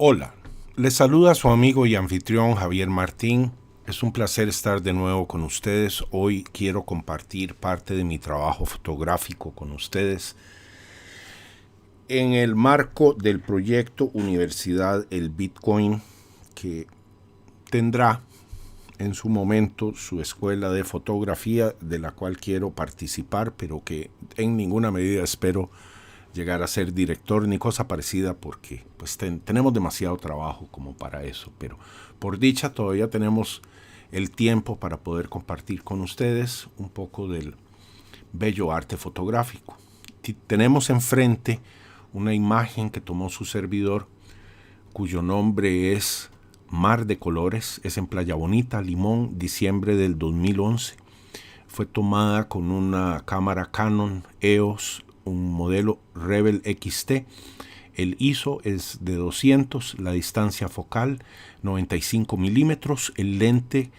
Hola, les saluda su amigo y anfitrión Javier Martín. Es un placer estar de nuevo con ustedes. Hoy quiero compartir parte de mi trabajo fotográfico con ustedes en el marco del proyecto Universidad El Bitcoin, que tendrá en su momento su escuela de fotografía, de la cual quiero participar, pero que en ninguna medida espero llegar a ser director ni cosa parecida, porque pues tenemos demasiado trabajo como para eso, pero por dicha todavía tenemos el tiempo para poder compartir con ustedes un poco del bello arte fotográfico. Tenemos enfrente una imagen que tomó su servidor, cuyo nombre es Mar de Colores, es en Playa Bonita, Limón, diciembre del 2011. Fue tomada con una cámara Canon EOS, un modelo Rebel XT. El ISO es de 200, la distancia focal 95 milímetros. El lente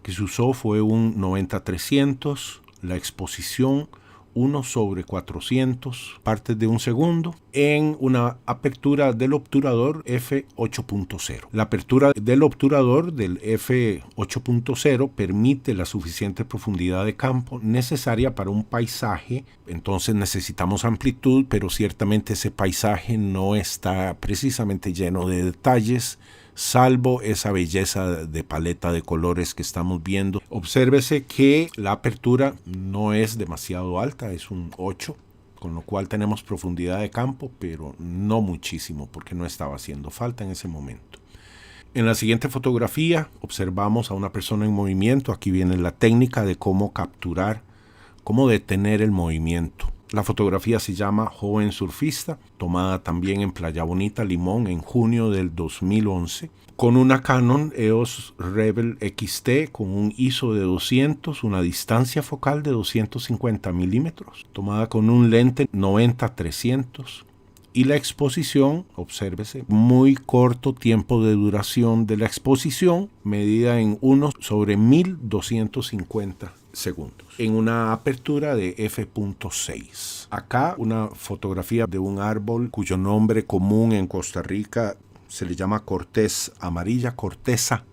que se usó fue un 90-300, la exposición 1/400 partes de un segundo en una apertura del obturador f8.0. La apertura del obturador del f8.0 permite la suficiente profundidad de campo necesaria para un paisaje. Entonces necesitamos amplitud, pero ciertamente ese paisaje no está precisamente lleno de detalles, salvo esa belleza de paleta de colores que estamos viendo. Obsérvese que la apertura no es demasiado alta, es un 8, con lo cual tenemos profundidad de campo, pero no muchísimo, porque no estaba haciendo falta en ese momento. En la siguiente fotografía observamos a una persona en movimiento. Aquí viene la técnica de cómo capturar, cómo detener el movimiento. La fotografía se llama Joven Surfista, tomada también en Playa Bonita, Limón, en junio del 2011, con una Canon EOS Rebel XT con un ISO de 200, una distancia focal de 250 milímetros, tomada con un lente 90-300. Y la exposición, obsérvese, muy corto tiempo de duración de la exposición, medida en 1/1250 segundos, en una apertura de f.6. Acá una fotografía de un árbol cuyo nombre común en Costa Rica se le llama corteza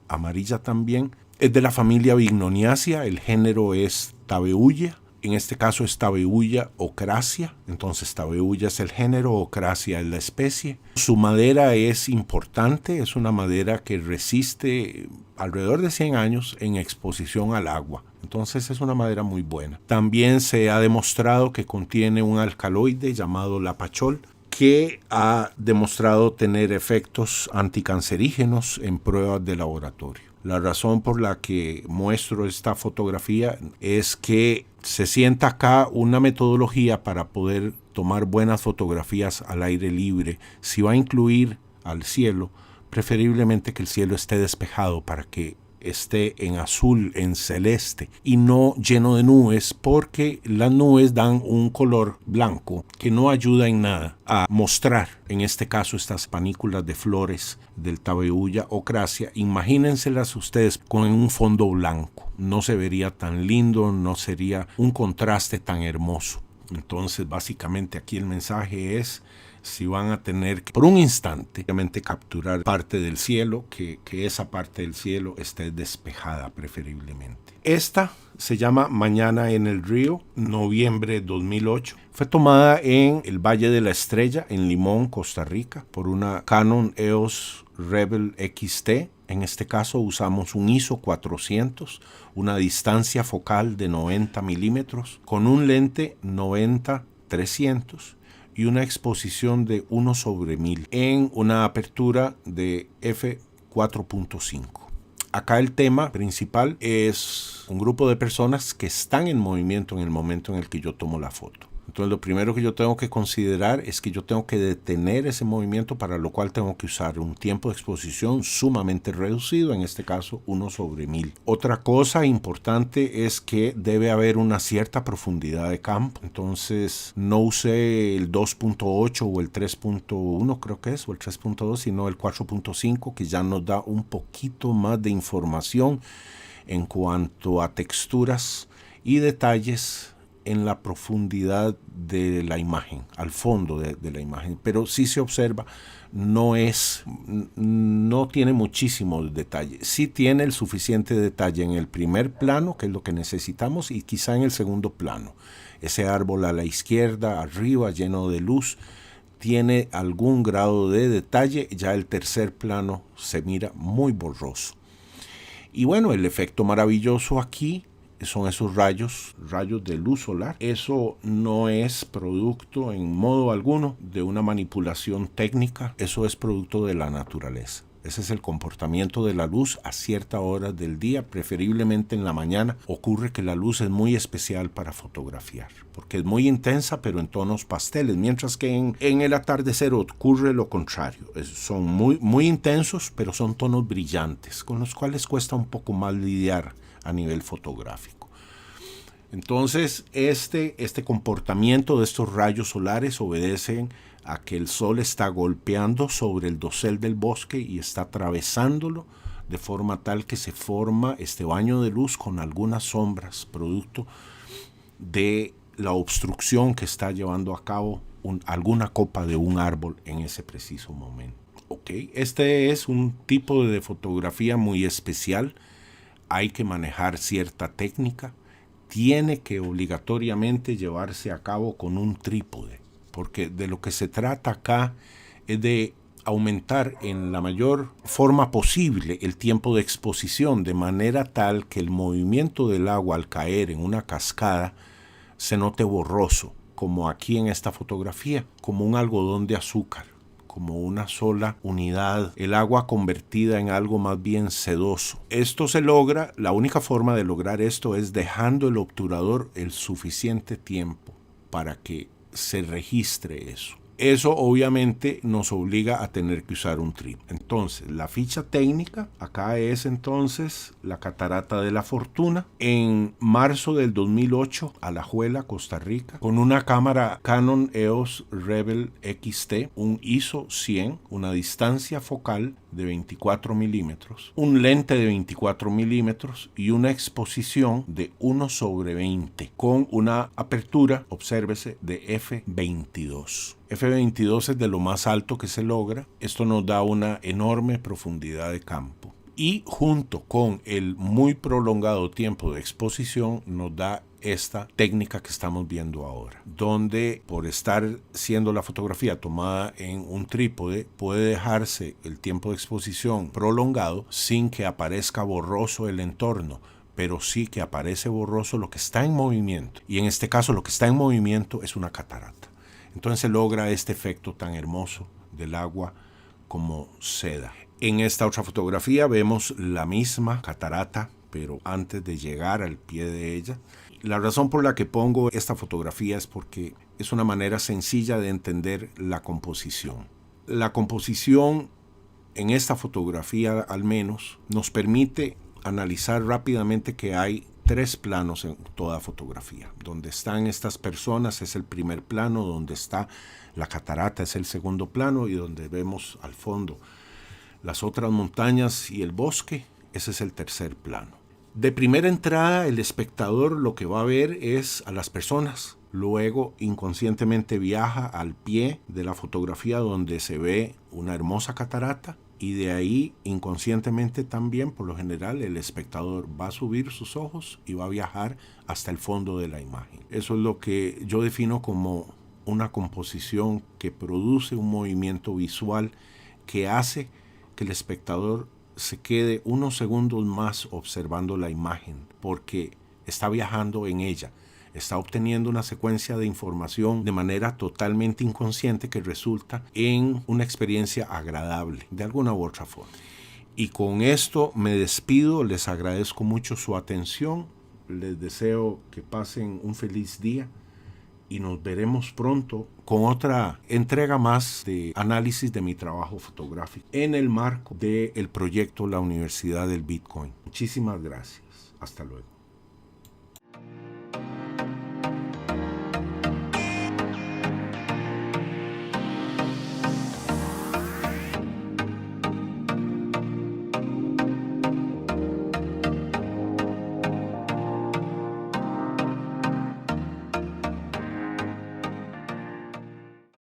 amarilla también. Es de la familia Bignoniacea, el género es Tabeulla. En este caso es Tabeulla ocracea, entonces Tabeulla es el género, ocracea es la especie. Su madera es importante, es una madera que resiste alrededor de 100 años en exposición al agua, entonces es una madera muy buena. También se ha demostrado que contiene un alcaloide llamado lapachol, que ha demostrado tener efectos anticancerígenos en pruebas de laboratorio. La razón por la que muestro esta fotografía es que se sienta acá una metodología para poder tomar buenas fotografías al aire libre. Si va a incluir al cielo, preferiblemente que el cielo esté despejado para que esté en azul, en celeste y no lleno de nubes, porque las nubes dan un color blanco que no ayuda en nada a mostrar, en este caso, estas panículas de flores del Tabeulla ocracea. Imagínenselas ustedes con un fondo blanco, no se vería tan lindo, no sería un contraste tan hermoso. Entonces básicamente aquí el mensaje es: si van a tener que, por un instante, obviamente capturar parte del cielo, que esa parte del cielo esté despejada preferiblemente. Esta se llama Mañana en el Río, noviembre 2008. Fue tomada en el Valle de la Estrella, en Limón, Costa Rica, por una Canon EOS Rebel XT. En este caso usamos un ISO 400, una distancia focal de 90 milímetros, con un lente 90-300 y una exposición de 1/1000 en una apertura de f4.5. Acá el tema principal es un grupo de personas que están en movimiento en el momento en el que yo tomo la foto. Entonces lo primero que yo tengo que considerar es que yo tengo que detener ese movimiento, para lo cual tengo que usar un tiempo de exposición sumamente reducido, en este caso 1/1000. Otra cosa importante es que debe haber una cierta profundidad de campo, entonces no usé el 2.8 o el 3.1 creo que es, o el 3.2, sino el 4.5, que ya nos da un poquito más de información en cuanto a texturas y detalles en la profundidad de la imagen, al fondo de la imagen, pero sí se observa, no tiene muchísimo detalle. Sí tiene el suficiente detalle en el primer plano, que es lo que necesitamos, y quizá en el segundo plano. Ese árbol a la izquierda, arriba, lleno de luz, tiene algún grado de detalle. Ya el tercer plano se mira muy borroso. Y bueno, el efecto maravilloso aquí son esos rayos de luz solar. Eso no es producto en modo alguno de una manipulación técnica, eso es producto de la naturaleza. Ese es el comportamiento de la luz a ciertas horas del día, preferiblemente en la mañana. Ocurre que la luz es muy especial para fotografiar, porque es muy intensa, pero en tonos pasteles, mientras que en el atardecer ocurre lo contrario. Son muy intensos, pero son tonos brillantes, con los cuales cuesta un poco más lidiar a nivel fotográfico. Entonces, este comportamiento de estos rayos solares obedecen a que el sol está golpeando sobre el dosel del bosque y está atravesándolo de forma tal que se forma este baño de luz con algunas sombras, producto de la obstrucción que está llevando a cabo alguna copa de un árbol en ese preciso momento. Okay. Este es un tipo de fotografía muy especial. Hay que manejar cierta técnica. Tiene que obligatoriamente llevarse a cabo con un trípode, porque de lo que se trata acá es de aumentar en la mayor forma posible el tiempo de exposición, de manera tal que el movimiento del agua al caer en una cascada se note borroso, como aquí en esta fotografía, como un algodón de azúcar, como una sola unidad, el agua convertida en algo más bien sedoso. Esto se logra, la única forma de lograr esto es dejando el obturador el suficiente tiempo para que se registre eso. Eso obviamente nos obliga a tener que usar un trípode. Entonces, la ficha técnica acá es entonces la Catarata de la Fortuna. En marzo del 2008, Alajuela, Costa Rica, con una cámara Canon EOS Rebel XT, un ISO 100, una distancia focal de 24 milímetros, un lente de 24 milímetros y una exposición de 1/20 con una apertura, obsérvese, de f/22. f/22 es de lo más alto que se logra. Esto nos da una enorme profundidad de campo. Y junto con el muy prolongado tiempo de exposición nos da esta técnica que estamos viendo ahora, donde por estar siendo la fotografía tomada en un trípode puede dejarse el tiempo de exposición prolongado sin que aparezca borroso el entorno, pero sí que aparece borroso lo que está en movimiento, y en este caso lo que está en movimiento es una catarata. Entonces se logra este efecto tan hermoso del agua como seda. En esta otra fotografía vemos la misma catarata, pero antes de llegar al pie de ella. La razón por la que pongo esta fotografía es porque es una manera sencilla de entender la composición. La composición en esta fotografía al menos nos permite analizar rápidamente que hay 3 planos en toda fotografía. Donde están estas personas es el primer plano, donde está la catarata es el segundo plano y donde vemos al fondo las otras montañas y el bosque, ese es el tercer plano. De primera entrada, el espectador lo que va a ver es a las personas. Luego, inconscientemente viaja al pie de la fotografía donde se ve una hermosa catarata. Y de ahí, inconscientemente también, por lo general, el espectador va a subir sus ojos y va a viajar hasta el fondo de la imagen. Eso es lo que yo defino como una composición que produce un movimiento visual que hace que el espectador se quede unos segundos más observando la imagen, porque está viajando en ella, está obteniendo una secuencia de información de manera totalmente inconsciente que resulta en una experiencia agradable, de alguna u otra forma. Y con esto me despido, les agradezco mucho su atención, les deseo que pasen un feliz día y nos veremos pronto con otra entrega más de análisis de mi trabajo fotográfico en el marco del proyecto La Universidad del Bitcoin. Muchísimas gracias. Hasta luego.